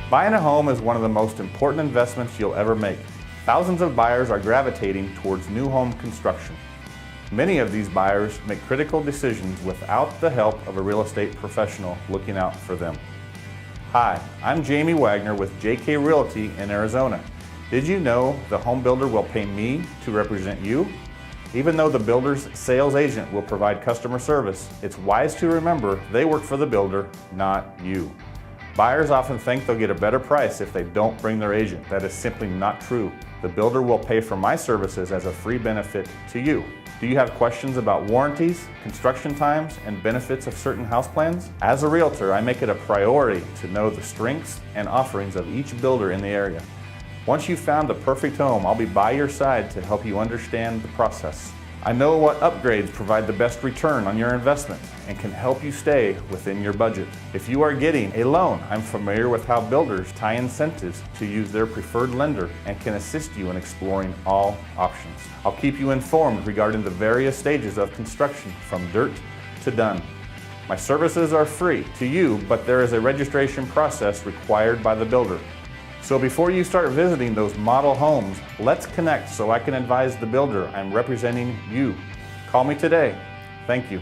Buying a home is one of the most important investments you'll ever make. Thousands of buyers are gravitating towards new home construction. Many of these buyers make critical decisions without the help of a real estate professional looking out for them. Hi, I'm Jamie Wagner with JK Realty in Arizona. Did you know the home builder will pay me to represent you? Even though the builder's sales agent will provide customer service, it's wise to remember they work for the builder, not you. Buyers often think they'll get a better price if they don't bring their agent. That is simply not true. The builder will pay for my services as a free benefit to you. Do you have questions about warranties, construction times, and benefits of certain house plans? As a realtor, I make it a priority to know the strengths and offerings of each builder in the area. Once you've found the perfect home, I'll be by your side to help you understand the process. I know what upgrades provide the best return on your investment and can help you stay within your budget. If you are getting a loan, I'm familiar with how builders tie incentives to use their preferred lender and can assist you in exploring all options. I'll keep you informed regarding the various stages of construction from dirt to done. My services are free to you, but there is a registration process required by the builder. So before you start visiting those model homes, let's connect so I can advise the builder I'm representing you. Call me today. Thank you.